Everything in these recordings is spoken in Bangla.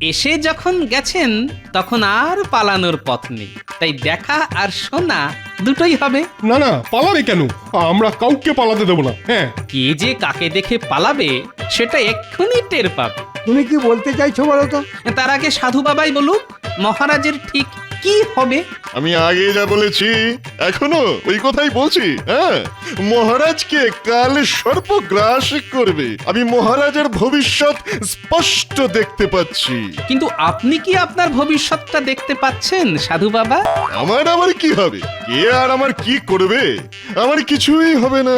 এসে যখন গেছেন তখন আর পালানোর পথ নেই, তাই দেখা আর শোনা দুটোই হবে। না না, পালাবে কেন? আমরা কাউকে পালাতে দেবো না। হ্যাঁ, কে যে কাকে দেখে পালাবে সেটা এক্ষুনি টের পাবে। তুমি কি বলতে চাইছো বলো তো? তার আগে সাধু বাবাই বলুক মহারাজের ঠিক কি হবে। আমি আগে যা বলেছি এখনো ওই কথাই বলছি। হ্যাঁ, মহারাজকে কাল সর্প গ্রাস করবে। আমি মহারাজের ভবিষ্যৎ স্পষ্ট দেখতে পাচ্ছি। কিন্তু আপনি কি আপনার ভবিষ্যৎটা দেখতে পাচ্ছেন সাধু বাবা? আমার কি হবে? কে আর আমার কি করবে? আমার কিছুই হবে না।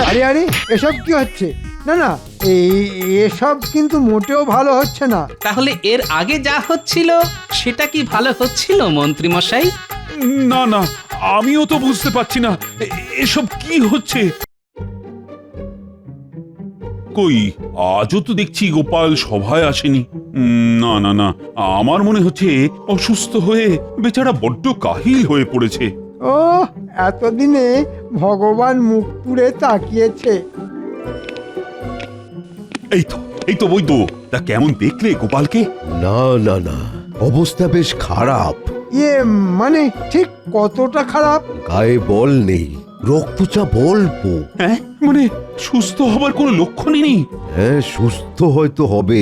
আরে আরে, এসব কি হচ্ছে? না না, এসব কিন্তু মোটেও ভালো হচ্ছে না। তাহলে এর আগে যা হচ্ছিল সেটা কি ভালো হচ্ছিল মন্ত্রী মশাই? না না, আমিও তো বুঝতে পারছি না এসব কি হচ্ছে। কই, আজও তো দেখছি গোপাল সভায় আসেনি। না না না, আমার মনে হচ্ছে অসুস্থ হয়ে বেচারা বড্ড কাহিল হয়ে পড়েছে। ও, এতদিনে ভগবান মুখ তুলে তাকিয়েছে। এই তো বৈদ্য, তা কেমন দেখলে গোপালকে? না না না, অবস্থা বেশ খারাপ। ইয়ে মানে ঠিক কতটা খারাপ? গায়ে বল নেই, রক্তচাপ অল্প। হ্যাঁ, মানে সুস্থ হবার কোনো লক্ষণই নেই। হ্যাঁ, সুস্থ হয়তো হবে,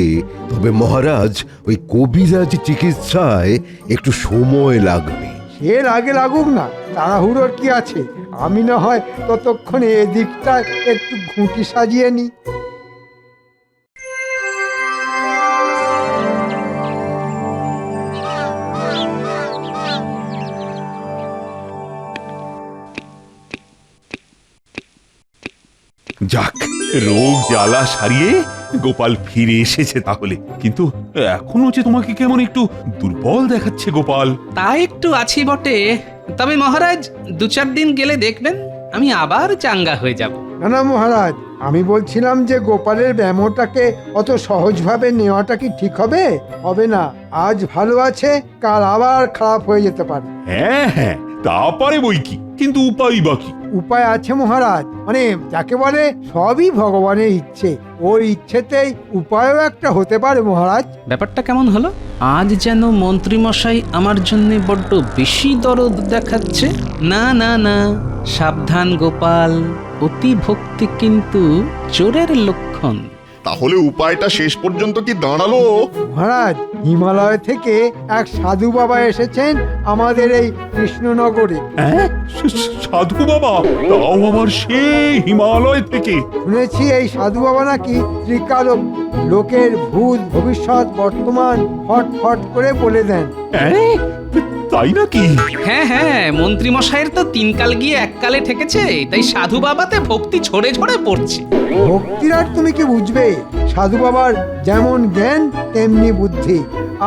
তবে মহারাজ ওই কবিরাজ চিকিৎসায় একটু সময় লাগবে। সে আগে লাগুক না, তাড়াহুড়োর কি আছে? আমি না হয় ততক্ষণে এদিকটা একটু ঘুঁটি সাজিয়ে নি। যাক, রোগ জ্বালা সারিয়ে গোপাল ফিরে এসেছে তাহলে। কিন্তু এখনো যে তোমাকে কেমন একটু দুর্বল দেখাচ্ছে গোপাল। তা একটু আছি বটে, তবে মহারাজ 2-4 দিন গেলে দেখবেন আমি আবার চাঙ্গা হয়ে যাব। না না মহারাজ, আমি বলছিলাম যে গোপালের ব্যামোটাকে অত সহজভাবে নেওয়াটা কি ঠিক হবে? হবে না। আজ ভালো আছে, কাল আবার খারাপ হয়ে যেতে পারে। হ্যাঁ হ্যাঁ, তা পারে বই কি, কিন্তু উপায় বাকি। উপায় আছে মহারাজ, মানে যাকে বলে সবই ভগবানের ইচ্ছে। ওর ইচ্ছেতেই উপায়ও একটা হতে পারে মহারাজ। ব্যাপারটা কেমন হলো? আজ যেন মন্ত্রী মশাই আমার জন্য বড্ড বেশি দরদ দেখাচ্ছে। না না না, সাবধান গোপাল, অতি ভক্তি কিন্তু চোরের লক্ষণ। তাহলে উপায়টা শেষ পর্যন্ত কি দাঁড়ালো? মহারাজ, হিমালয় থেকে এক সাধু বাবা এসেছেন আমাদের এই কৃষ্ণনগরে। হ্যাঁ, সাধু বাবা? তাও আবার সেই হিমালয় থেকে? শুনেছি এই সাধু বাবা নাকি ত্রিকালজ্ঞ, লোকের ভূত ভবিষ্যৎ বর্তমান ফট ফট করে বলে দেন। হ্যাঁ, তাই নাকি? হ্যাঁ হ্যাঁ, মন্ত্রী মশাইয়ের তো 3 কাল গিয়ে 1 কালে ঠেকেছে, তাই সাধু বাবাতে ভক্তি ঝরে ঝরে পড়ছে। ভক্তির আর তুমি কি বুঝবে? সাধু বাবার যেমন জ্ঞান তেমনি বুদ্ধি,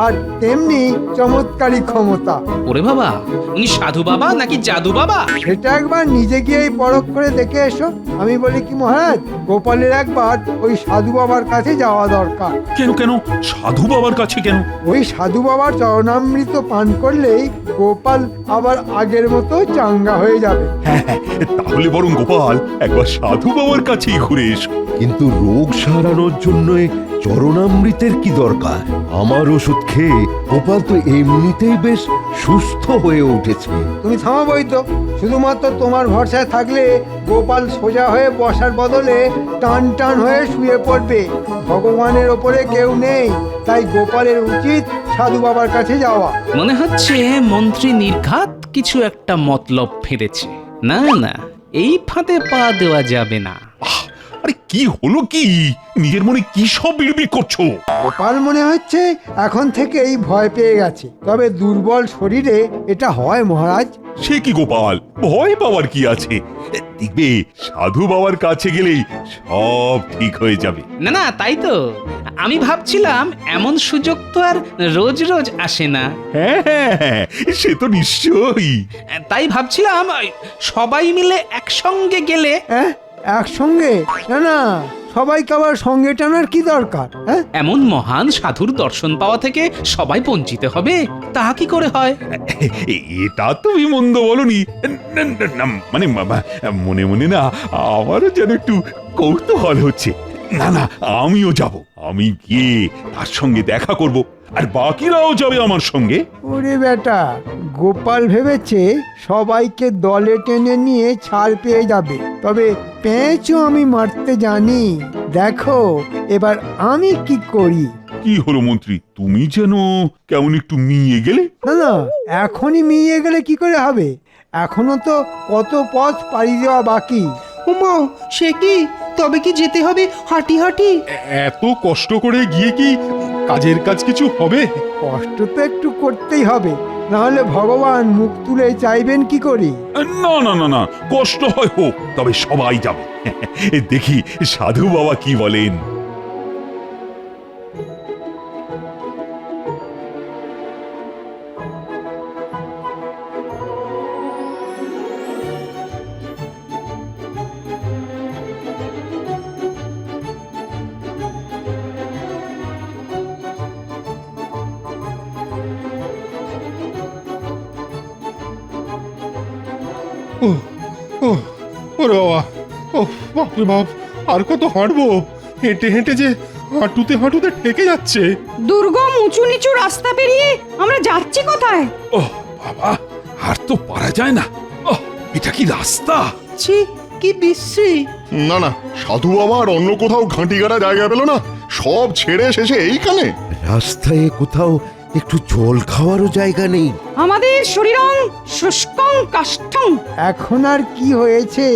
আর তেমনি চমৎকারী ক্ষমতা। ওরে বাবা, উনি সাধু বাবা নাকি জাদু বাবা? সেটা একবার নিজে গিয়েই পরখ করে দেখে এসো। আমি বলি কি মহারাজ, গোপালের একবার ওই সাধু বাবার কাছে যাওয়া দরকার। কেন কেন সাধু বাবার কাছে কেন? ওই সাধু বাবার চরণামৃত পান করলেই গোপাল আবার আগের মতো চাঙ্গা হয়ে যাবে। হ্যাঁ হ্যাঁ, তাহলে বরং গোপাল একবার সাধু বাবার কাছেই ঘুরে এসো। কিন্তু রোগ সারানোর জন্য চরণামৃতের কি দরকার? আমার ওষুধ খেয়ে গোপাল তো এমনিতেই বেশ সুস্থ হয়ে উঠেছে। তুমি থামা বৈদ্য, শুধুমাত্র তোমার ভরসায় থাকলে গোপাল সোজা হয়ে বসার বদলে টান টান হয়ে শুয়ে পড়বে। ভগবানের ওপরে কেউ নেই, তাই গোপালের উচিত সাধু বাবার কাছে যাওয়া। মনে হচ্ছে মন্ত্রী নির্ঘাত কিছু একটা মতলব ফেলেছে। না না, এই ফাঁদে পা দেওয়া যাবে না। আরে কি হলো কি? নিজের মনে কি সব বিড়বিড় করছো? গোপাল মনে হচ্ছে এখন থেকেই ভয় পেয়ে গেছে, তবে দুর্বল শরীরে এটা হয় মহারাজ। সে কি গোপাল, ভয় পাওয়ার কি আছে? দেখবে সাধু বাবার কাছে গেলেই সব ঠিক হয়ে যাবে। না না, তাই তো আমি ভাবছিলাম, এমন সুযোগ তো আর রোজ রোজ আসে না। হ্যাঁ হ্যাঁ হ্যাঁ, সে তো নিশ্চয়ই। তাই ভাবছিলাম সবাই মিলে একসঙ্গে গেলে। হ্যাঁ, একসঙ্গে? না না, সবাইকে আবার সঙ্গে টানার কি দরকার? হ্যাঁ, এমন মহান সাধুর দর্শন পাওয়া থেকে সবাই বঞ্চিত হবে, তা কি করে হয়? এটা তুমি মন্দ বলনি। না, না, না, মানে মনে মনে না আমারও যেন একটু কৌতূহল হচ্ছে। না না, আমিও যাব। আমি গিয়ে তার সঙ্গে দেখা করব, আর বাকিরাও যাবে আমার সঙ্গে। ওরে বেটা, গোপাল ভেবেছে সবাইকে দলে টেনে নিয়ে ছাড় পেয়ে যাবে, তবে পেঁচও আমি মারতে জানি। দেখো এবার আমি কি করি। কি হলো মন্ত্রী, তুমি যেন কেমন একটু মিয়ে গেলে? না না, এখনই মিয়ে গেলে কি করে হবে? এখনো তো কত পথ পাড়ি দেওয়া বাকি। উমা, সে কি? তবে কি যেতে হবে হাঁটি হাঁটি? এত কষ্ট করে গিয়ে কি কাজের কাজ কিছু হবে? কষ্ট তো একটু করতেই হবে, না হলে ভগবান মুখ তুলে চাইবেন কি করি? না না না না, কষ্ট হয় হোক, তবে সবাই যাবে। দেখি সাধু বাবা কি বলেন। ও ও ওরে বাবা, ও বাপরে বাপ, আর কত হাঁটবো? হেঁটে হেঁটে যে হাঁটুতে হাঁটুতে ঠেকে যাচ্ছে। দুর্গম উঁচু নিচু রাস্তা পেরিয়ে আমরা যাচ্ছি কোথায়? ও বাবা, আর তো পারা যায় না। এটা কি রাস্তা? ছি, কি বিশ্রী! না না, সাধু বাবা আর অন্য কোথাও ঘাঁটি গাড়া জায়গা পেল না, সব ছেড়ে শেষে এইখানে। রাস্তায় কোথাও একটু জল খাওয়ারও জায়গা নেই। আমাদের শরীরং শুষ্কং কাষ্ঠং। এখন আর কি হয়েছে?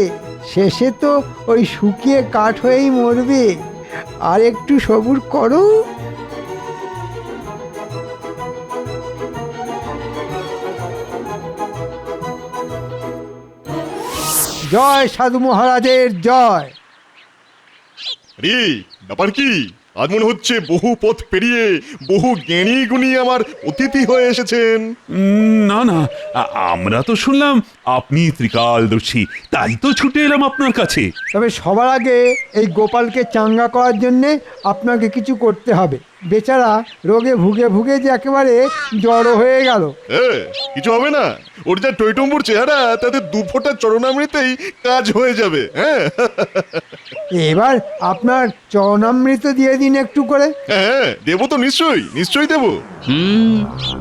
শেষে তো ওই শুকিয়ে কাঠ হয়েই মরবে। আর একটু সবুর করো। জয় সাধু মহারাজের জয়। রে ব্যাপার কি? আজ মনে হচ্ছে বহু পথ পেরিয়ে বহু জ্ঞানী গুণী আমার অতিথি হয়ে এসেছেন। না না, আমরা তো শুনলাম আপনি ত্রিকালদর্শী, তাই তো ছুটে এলাম আপনার কাছে। তবে সবার আগে এই গোপালকে চাঙ্গা করার জন্যে আপনাকে কিছু করতে হবে। বেচারা রোগে ভুগে ভুগে যে একেবারে জড়ো হয়ে গেল। কিছু হবে না, ওর যা টইটম্বুর চেহারা, তাতে দু ফোঁটা চরণামৃতেই কাজ হয়ে যাবে। হ্যাঁ এবার আপনার চরণামৃত দিয়ে দিন একটু করে। হ্যাঁ, দেবো তো, নিশ্চয়ই নিশ্চয়ই দেবো।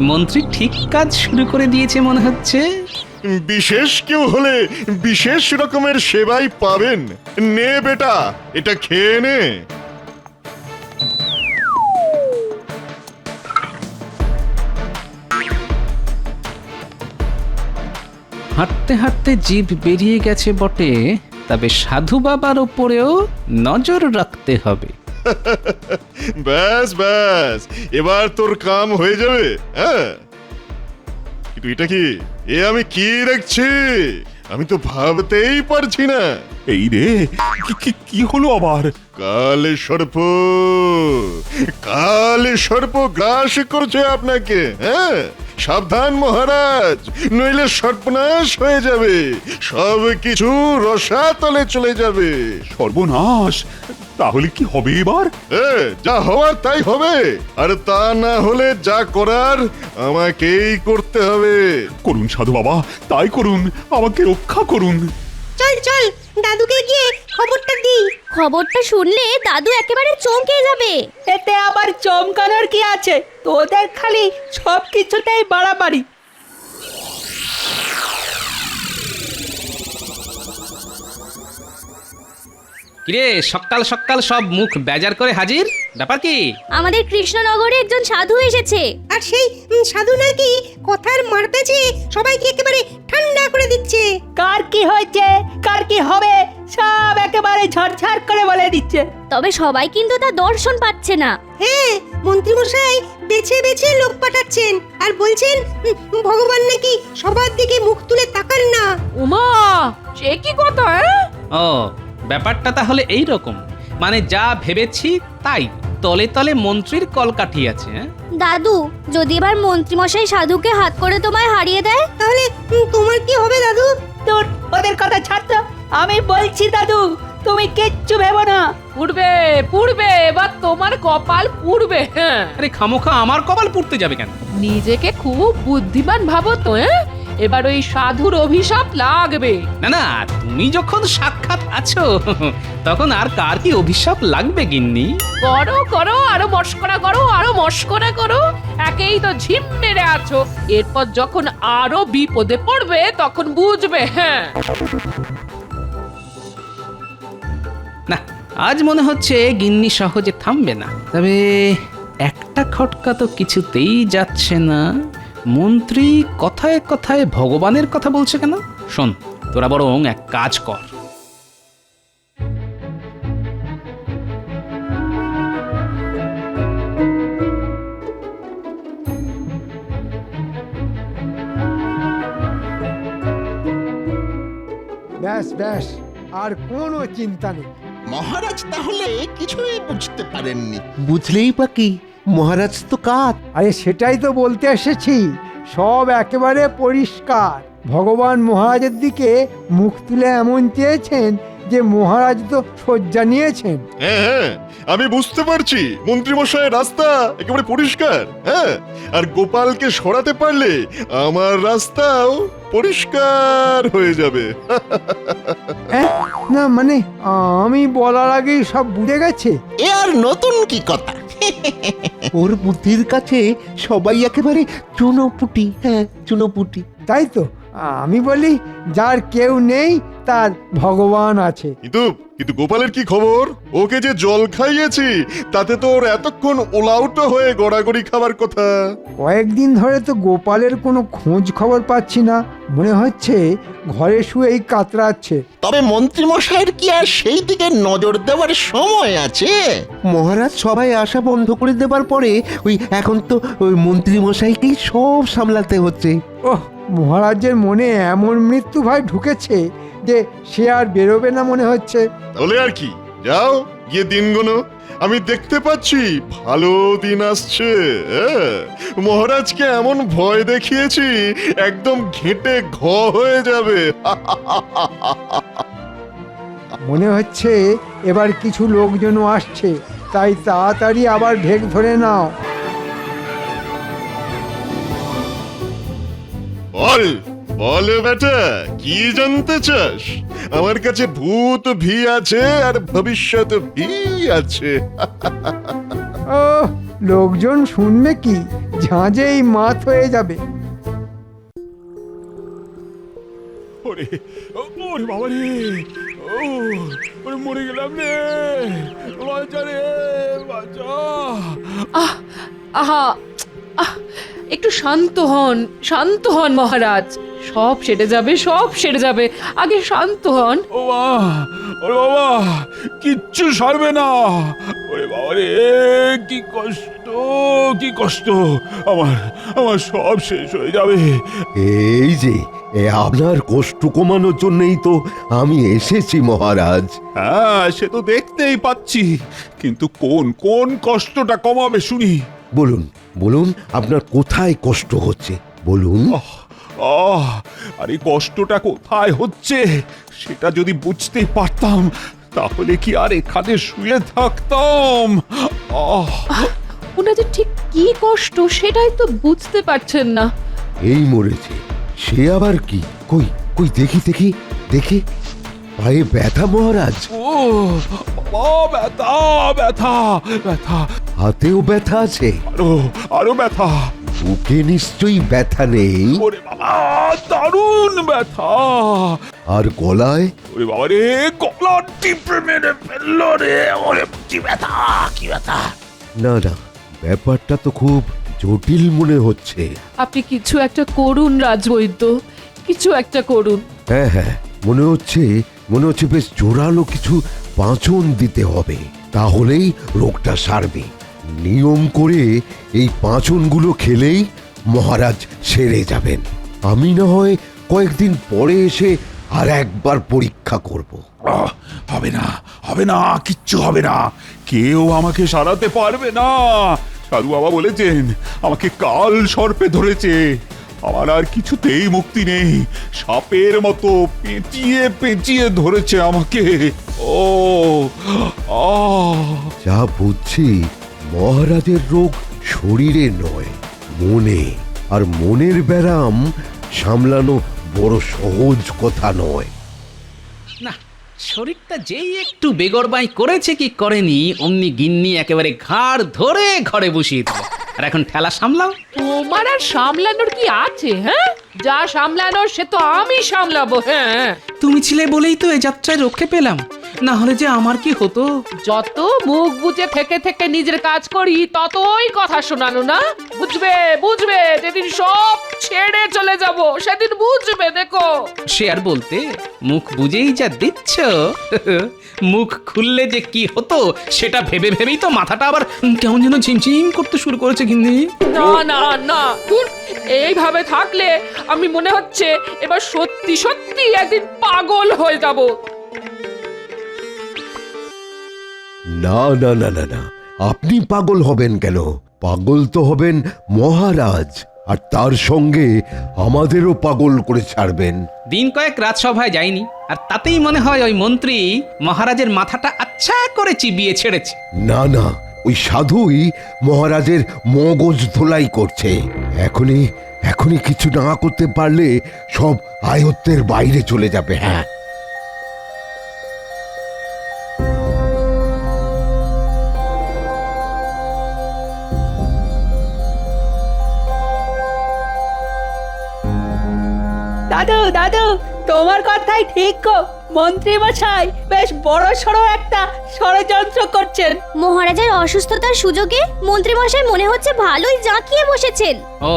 মন্ত্রী ঠিক কাজ শুরু করে দিয়েছে মনে হচ্ছে। বিশেষ কেউ হলে বিশেষ রকমের সেবাই পাবেন। নে বেটা, এটা খেয়ে নে। হাঁটতে হাঁটতে জিভ বেরিয়ে গেছে বটে, তবে সাধু বাবার ওপরেও নজর রাখতে হবে। ব্যাস ব্যাস, এবার তোর কাম হয়ে যাবে। হ্যাঁ, কিন্তু এটা কি? এ আমি কি দেখছি? আমি তো ভাবতেই পারছি না। এই রে, কি হলো আবার? কালে সর্প, কালে সর্প গ্রাস করছে আপনাকে। হ্যাঁ, সাবধান মহারাজ, নইলে সর্বনাশ হয়ে যাবে। সব কিছু রসাতলে চলে যাবে। সর্বনাশ! তাহলে কি হবে এবার? যা হওয়ার তাই হবে, আর তা না হলে যা করার আমাকেই করতে হবে। করুন সাধু বাবা, তাই করুন, আমাকে রক্ষা করুন। চল চল, দাদুকে গিয়ে খবরটা দিই। খবরটা শুনলে দাদু একেবারে চমকে যাবে। এতে আবার চমকানোর কি আছে? তোদের খালি সব কিছুতেই বাড়াবাড়ি। কিরে, সকাল সকাল সব মুখ বেজার করে হাজির, ব্যাপার কি? আমাদের কৃষ্ণনগরে একজন সাধু এসেছে। আর সেই সাধু নাকি কথার মার পেঁচে সবাইকে একেবারে ঠান্ডা করে দিচ্ছে। কার কি হয়েছে, কার কি হবে, সব একেবারে ঝরঝর করে বলে দিচ্ছে। তবে সবাই কিন্তু তার দর্শন পাচ্ছে না। হ্যাঁ, মন্ত্রী মশাই বেছে বেছে লোক পাঠাচ্ছেন আর বলছেন ভগবান নাকি সবার দিকে মুখ তুলে তাকান না। উমা, সে কি কথা? ও, ব্যাপারটা তাহলে এই রকম। মানে যা ভেবেছি তাই, তলে তলে মন্ত্রীর কলকাঠি আছে। দাদু, যদি এবার মন্ত্রী মশাই সাধুকে হাত করে তোমায় হারিয়ে দেয়, তাহলে তোমার কি হবে দাদু? তোর ওদের কথা ছাড় তো, আমি বলছি দাদু, তুমি কিচ্ছু ভেবো না। পুড়বে পুড়বে, এবার তোমার কপাল পুড়বে। হ্যাঁ, আরে খামোখা আমার কপাল পুড়তে যাবে কেন? নিজেকে খুব বুদ্ধিমান ভাবো তো। এবার ওই সাধুর অভিশাপ লাগবে। না না, তুমি যখন সাক্ষাৎ আছো তখন আর কার কি অভিশাপ লাগবে গিন্নি? করো করো, আরো মস্করা করো, আরো মস্করা করো। একেই তো ঝিম মেরে আছো, এরপর যখন আরো বিপদে পড়বে তখন বুঝবে। হ্যাঁ, না, আজ মনে হচ্ছে গিন্নি সহজে থামবে না। তবে একটা খটকা তো কিছুতেই যাচ্ছে না। মন্ত্রী কথায় কথায় ভগবানের কথা বলছে কেন? শোন, তোরা বরং এক কাজ কর। ব্যাস ব্যাস, আর কোনো চিন্তা নেই। মহারাজ তাহলে কিছুই বুঝতে পারেননি। বুঝলেই বা কি, মহারাজ তো কাত। আরে সেটাই তো বলতে এসেছি, সব একেবারে পরিষ্কার। ভগবান মহারাজের দিকে মুখ তুলে এমন চেয়েছেন যে মহারাজ তো শয্যা নিয়েছেন। হ্যাঁ হ্যাঁ, আমি বুঝতে পারছি মন্ত্রীমশাইয়ের রাস্তা একেবারে পরিষ্কার। হ্যাঁ, আর গোপালকে সরাতে পারলে আমার রাস্তাও পরিষ্কার হয়ে যাবে। না মানে আমি বলার আগেই সব বুঝে গেছে। এ আর নতুন কি কথা? ওর বুদ্ধির কাছে সবাই একেবারে চুনোপুটি। হ্যাঁ, চুনোপুটি। তাই তো আমি বলি, যার কেউ নেই তার ভগবান আছে। কিন্তু কিন্তু গোপালের কি খবর? ওকে যে জল খাইয়েছি তাতে তো ওর এতক্ষণ ওলাউটো হয়ে গড়াগড়ি খাবার কথা। কয়েকদিন ধরে তো গোপালের কোনো খোঁজ খবর পাচ্ছি না, মনে হচ্ছে ঘরে শুয়েই কাতরাচ্ছে। তবে মন্ত্রীমশাইয়ের কি আর সেই দিকে নজর দেওয়ার সময় আছে? মহারাজ সবাই আশা বন্ধ করে দেবার পরে এখন তো ওই মন্ত্রী মশাইকেই সব সামলাতে হচ্ছে। ওহ, মহারাজের মনে এমন মৃত্যু ভয় ঢুকেছে যে সে আর বেরোবে না মনে হচ্ছে। তাহলে আর কি, যাও গিয়ে দিন গোনো। আমি দেখতে পাচ্ছি ভালো দিন আসছে। মহারাজকে এমন ভয় দেখিয়েছি একদম ঘেঁটে ঘ হয়ে যাবে। মনে হচ্ছে এবার কিছু লোকজন আসছে, তাই তাড়াতাড়ি আবার ঢেক ধরে নাও। বল বল বেটা, কি জানতে চাস? আমার কাছে ভূত ভি আছে আর ভবিষ্যৎ ভি আছে। ও, লোকজন শুনবে কি, ঝাঁঝেই মাত হয়ে যাবে। ওরে ওরে বাবা রে, ওরে মরে গেলাম রে, বাঁচা রে, বাঁচা। আহ আহা আহ, একটু শান্ত হন মহারাজ। সব সেরে যাবে, সব সেরে যাবে, আগে শান্ত হন। ওরে বাবা, কিচ্ছু সারবে না। ওরে বাবা রে, কি কষ্ট, কি কষ্ট। আমার সব শেষ হয়ে যাবে। এই যে আপনার কষ্ট কমানোর জন্যই তো আমি এসেছি মহারাজ। হ্যাঁ, সে তো দেখতেই পাচ্ছি, কিন্তু কোন কোন কষ্টটা কমাবে শুনি? বলুন বলুন, আপনার কোথায় কষ্ট হচ্ছে বলুন। আর এই কষ্টটা কোথায় হচ্ছে সেটা যদি বুঝতেই পারতাম তাহলে কি আর এখানে শুয়ে থাকতাম। ওনাদের ঠিক কি কষ্ট সেটাই তো বুঝতে পারছেন না। এই মরেছে, সে আবার কি? কই কই দেখি দেখি দেখি, পায়ে ব্যথা মহারাজ? ও বাবা, ব্যথা ব্যথা ব্যথা। হাতেও ব্যথা আছে? আরো ব্যথা। বুকে নিশ্চয়ই ব্যথা নেই? ওরে বাবা, দারুণ ব্যথা। আর গলায়? ওরে বাবা রে, গলা টিপে মেরে ফেললো রে। ওরে কি ব্যথা, কি ব্যথা। না না, ব্যাপারটা তো খুব জটিল মনে হচ্ছে। আপনি কিছু একটা করুন রাজবৈদ্য, কিছু একটা করুন। হ্যাঁ হ্যাঁ, মনে হচ্ছে বেশ জোরালো কিছু পাঁচন দিতে হবে, তাহলেই রোগটা সারবে। নিয়ম করে এই পাঁচনগুলো খেলেই মহারাজ সেরে যাবেন। আমি না হয় কয়েকদিন পরে এসে আর একবার পরীক্ষা করব। হবে না, হবে না, কিচ্ছু হবে না। কেউ আমাকে সারাতে পারবে না। সাধু বাবা বলেছেন আমাকে কাল সর্পে ধরেছে। আমার আর কিছুতেই মুক্তি নেই। সাপের মতো পেঁচিয়ে পেঁচিয়ে ধরেছে আমাকে। ও যা বুঝছি মহারাজের রোগ শরীরে নয়, মনে। আর মনের ব্যারাম সামলানো বড় সহজ কথা নয়। না, শরীরটা যেই একটু বেগরবাই করেছে কি করেনি, অমনি গিন্নি একেবারে ঘাড় ধরে ঘরে বসিয়ে দিল। আর এখন ঠেলা সামলাও। তোমার আর সামলানোর কি আছে? হ্যাঁ, যা সামলানোর সে তো আমি সামলাবো। হ্যাঁ, তুমি ছিলে বলেই তো এই যাত্রায় রক্ষে পেলাম, না হলে যে আমার কি হতো। যত মুখ বুজে থেকে থেকে নিজের কাজ করি ততই কথা শোনানো না। বুঝবে বুঝবে, যেদিন সব ছেড়ে চলে যাব সেদিন বুঝবে। দেখো, সে আর বলতে, মুখ বুঝেই যা দিচ্ছ, মুখ খুললে যে কি হতো সেটা ভেবে ভেবেই তো মাথাটা আবার কেমন যেন ঝিমঝিম করতে শুরু করেছে গিন্নি। না না না, ধুর, এইভাবে থাকলে আমি মনে হচ্ছে এবার সত্যি সত্যি একদিন পাগল হয়ে যাব। না না না না না, আপনি পাগল হবেন কেন? পাগল তো হবেন মহারাজ, আর তার সঙ্গে আমাদেরও পাগল করে ছাড়বেন। দিন কয়েক রাজসভায় যায়নি, আর তাতেই মনে হয় ওই মন্ত্রী মহারাজের মাথাটা আচ্ছা করে চিবিয়ে ছেড়েছে। না না, ওই সাধুই মহারাজের মগজ ধোলাই করছে। এখনই এখনই কিছু না করতে পারলে সব আয়ত্তের বাইরে চলে যাবে। হ্যাঁ, দাদু দাদু, তোমার কথাই ঠিক গো। মন্ত্রী মশাই বেশ বড় সড়ো একটা ষড়যন্ত্র করছেন। মহারাজের অসুস্থতার সুযোগে মন্ত্রীমশাই মনে হচ্ছে ভালোই জাঁকিয়ে বসেছেন। ও,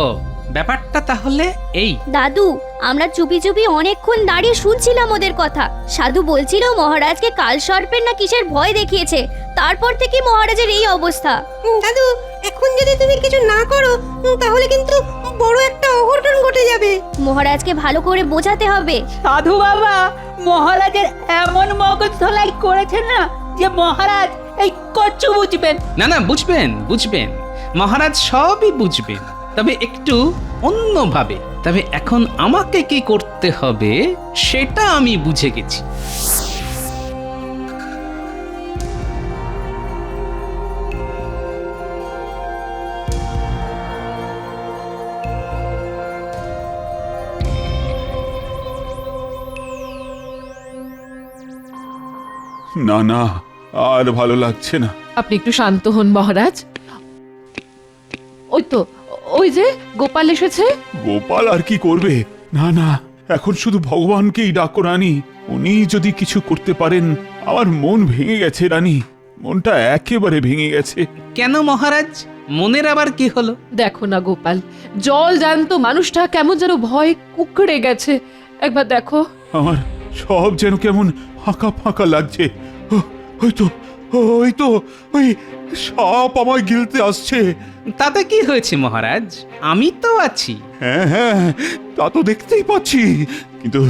ব্যাপারটা তাহলে এই। দাদু, আমরা চুপি চুপি অনেকক্ষণ দাঁড়িয়ে শুনছিলাম ওদের কথা। সাধু বলছিল মহারাজকে কাল সর্পের না কিসের ভয় দেখিয়েছে, তারপর থেকে মহারাজের এই অবস্থা। দাদু, এখন যদি তুমি কিছু না করো তাহলে কিন্তু বড় একটা অঘটন ঘটে যাবে। মহারাজকে ভালো করে বোঝাতে হবে। সাধু বাবা মহারাজের এমন মগজ ধোলাই করেছেন না যে মহারাজ এই কচ্ছু বুঝবেন। না না, বুঝবেন বুঝবেন, মহারাজ সবই বুঝবেন, তবে একটু অন্যভাবে। তবে এখন আমাকে কি করতে হবে সেটা আমি বুঝে গেছি। না না, আর ভালো লাগছে না। আপনি একটু শান্ত হন মহারাজ। ওই তো, ওই যে গোপাল এসেছে। গোপাল আর কি করবে? না না, এখন শুধু ভগবানকেই ডাকো রানী। উনি যদি কিছু করতে পারেন। আমার মন ভেঙে গেছে রানী, মনটা একেবারে ভেঙে গেছে। কেন মহারাজ, মনের আবার কি হলো? দেখো না গোপাল, জল জ্যান্ত মানুষটা কেমন যেন ভয়ে কুকড়ে গেছে। একবার দেখো। আমার সব যেন কেমন ফাঁকা ফাঁকা লাগছে। ওই তো ওই তো ওই সাপ আমায় গিলতে আসছে। তাতে কি হয়েছে মহারাজ, আমি তো আছি। হ্যাঁ হ্যাঁ, তা তো দেখতেই পাচ্ছি, কিন্তু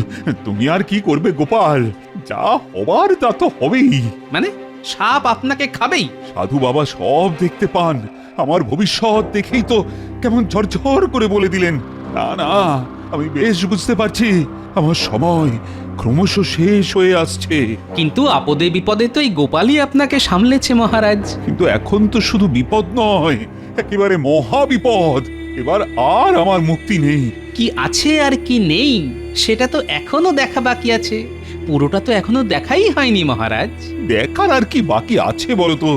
তুমি আর কি করবে গোপাল? যা হবার তা তো হবেই। মানে সাপ আপনাকে খাবেই? সাধু বাবা সব দেখতে পান, আমার ভবিষ্যৎ দেখেই তো কেমন ঝরঝর করে বলে দিলেন। না না, আমি বেশ বুঝতে পারছি আমার সময় ক্রমশ শেষ হয়ে আসছে। কিন্তু আপদে বিপদে তো এই গোপালই আপনাকে সামলেছে মহারাজ। কিন্তু এখন তো শুধু বিপদ নয়, একেবারে মহা বিপদ। এবার আর আমার মুক্তি নেই। কি আছে আর কি নেই সেটা তো এখনো দেখা বাকি আছে। পুরোটা তো এখনো দেখাই হয়নি মহারাজ। দেখার আর কি বাকি আছে বলতো?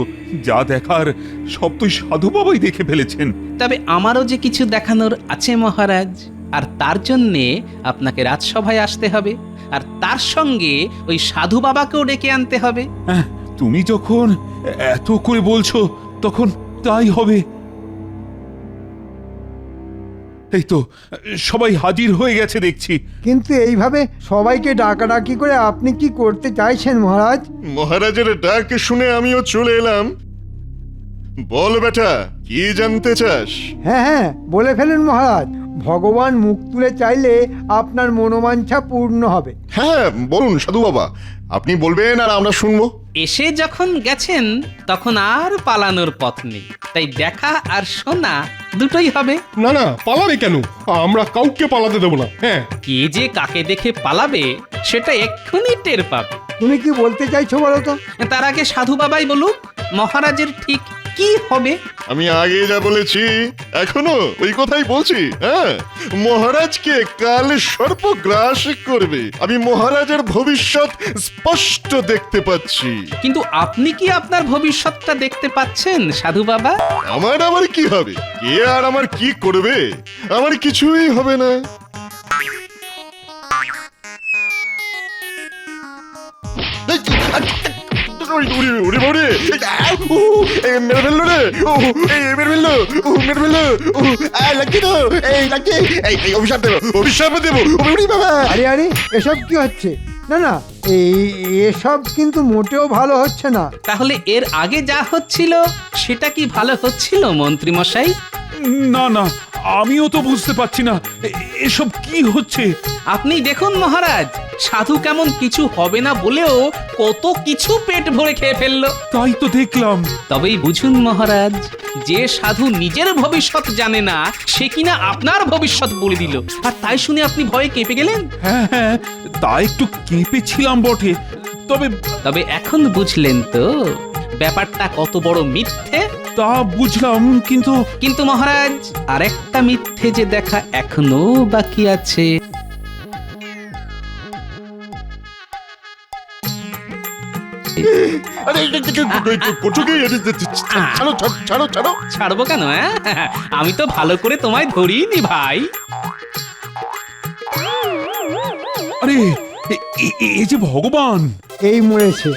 যা দেখার সব তো সাধু বাবাই দেখে ফেলেছেন। তবে আমারও যে কিছু দেখানোর আছে মহারাজ, আর তার জন্যে আপনাকে রাজসভায় আসতে হবে, আর তার সঙ্গে ওই সাধু বাবাকেও ডেকে আনতে হবে। হ্যাঁ, তুমি যখন এত করে বলছো তখন তাই হবে। এই তো সবাই হাজির হয়ে গেছে দেখছি। কিন্তু এইভাবে সবাইকে ডাকাডাকি করে আপনি কি করতে চাইছেন মহারাজ? মহারাজের ডাক শুনে আমিও চলে এলাম। বল বেটা, কি জানতে চাস? হ্যাঁ হ্যাঁ, বলে ফেলুন মহারাজ। ভগবান মুখ তুলে চাইলে আপনার মনোবাঞ্ছা পূর্ণ হবে। হ্যাঁ বলুন সাধু বাবা, আপনি বলবেন আর আমরা শুনবো। এসে যখন গেছেন তখন আর পালানোর পথ নেই, তাই দেখা আর শোনা দুটোই হবে। না না, পালাবে কেন? আমরা কাউকে পালাতে দেবো না। হ্যাঁ, কে যে কাকে দেখে পালাবে সেটা এক্ষুনি টের পাবে। তুমি কি বলতে চাইছো বলো তো? তার আগে সাধু বাবাই বলুক মহারাজের ঠিক কি হবে। আমি আগে যা বলেছি এখনো ওই কথাই বলছি। হ্যাঁ, মহারাজকে কাল সর্প গ্রাস করবে। আমি মহারাজের ভবিষ্যৎ স্পষ্ট দেখতে পাচ্ছি। কিন্তু আপনি কি আপনার ভবিষ্যৎটা দেখতে পাচ্ছেন সাধু বাবা? আমার কি হবে? কে আর আমার কি করবে? আমার কিছুই হবে না। আরে আরে, এসব কি হচ্ছে? না না, এসব কিন্তু মোটেও ভালো হচ্ছে না। তাহলে এর আগে যা হচ্ছিল সেটা কি ভালো হচ্ছিল মন্ত্রী মশাই? না না, আমিও তো বুঝতে পারছি না এসব কি হচ্ছে। আপনি দেখুন মহারাজ, সাধু কেমন কিছু হবে না বলেও কত কিছু পেট ভরে খেয়ে ফেললো। তাই তো দেখলাম। তবেই বুঝুন মহারাজ, যে সাধু নিজের ভবিষ্যৎ জানে না সে কিনা আপনার ভবিষ্যৎ বলে দিল, আর তাই শুনে আপনি ভয়ে কেঁপে গেলেন। হ্যাঁ হ্যাঁ, তা একটু কেঁপেছিলাম বটে, তবে তবে এখন বুঝলেন তো ব্যাপারটা কত বড় মিথ্যে? তা বুঝলাম, কিন্তু কিন্তু মহারাজ, আরেকটা মিথ্যে যে দেখা এখনো বাকি আছে। ছাড়বো কেন? আমি তো ভালো করে তোমায় ধরিনি ভাই। আরে এ যে ভগবান! এই মরেছে,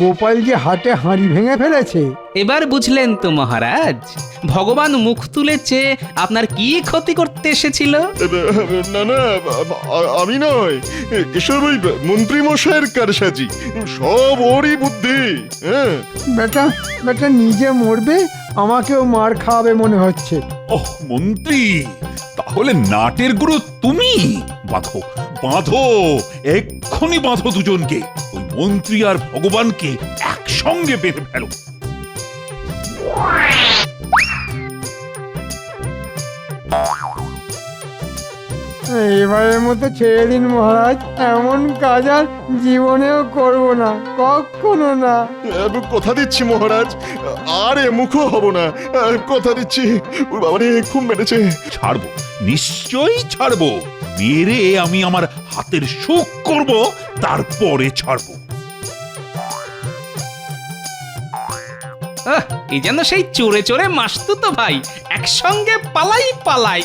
গোপাল যে হাটে হাঁড়ি ভেঙে ফেলেছে। এবার বুঝলেন তো মহারাজ, ভগবান মুখ তুলে চেয়ে আপনার কি ক্ষতি করতে এসেছিল? না না, আমি নয়, এসব ওই মন্ত্রী মশাইয়ের কারসাজি, সব ওরই বুদ্ধি। হ্যাঁ, বেটা বেটা নিজে মরবে, আমাকেও মার খাওয়াবে মনে হচ্ছে। ওহ মন্ত্রী, তাহলে নাটের গুরু তুমি? বাঁধো বাঁধো, এক্ষুনি বাঁধো দুজনকে। ওই মন্ত্রী আর ভগবানকে একসঙ্গে বেঁধে ফেলো। এবারের মতো ছেড়ে দিন মহারাজ, এমন কাজ আর জীবনেও করব না, কখনো না। আমি কথা দিচ্ছি মহারাজ, আর এ মুখও হব না। কথা দিচ্ছি। ওর বাবারে খুব মেরেছে। ছাড়বো, নিশ্চয়ই ছাড়বো। মেরে আমি আমার হাতের সুখ করব, তারপরে ছাড়বো। এই যেন সেই চোরে চোরে মাসতুতো ভাই, একসঙ্গে পালাই পালাই।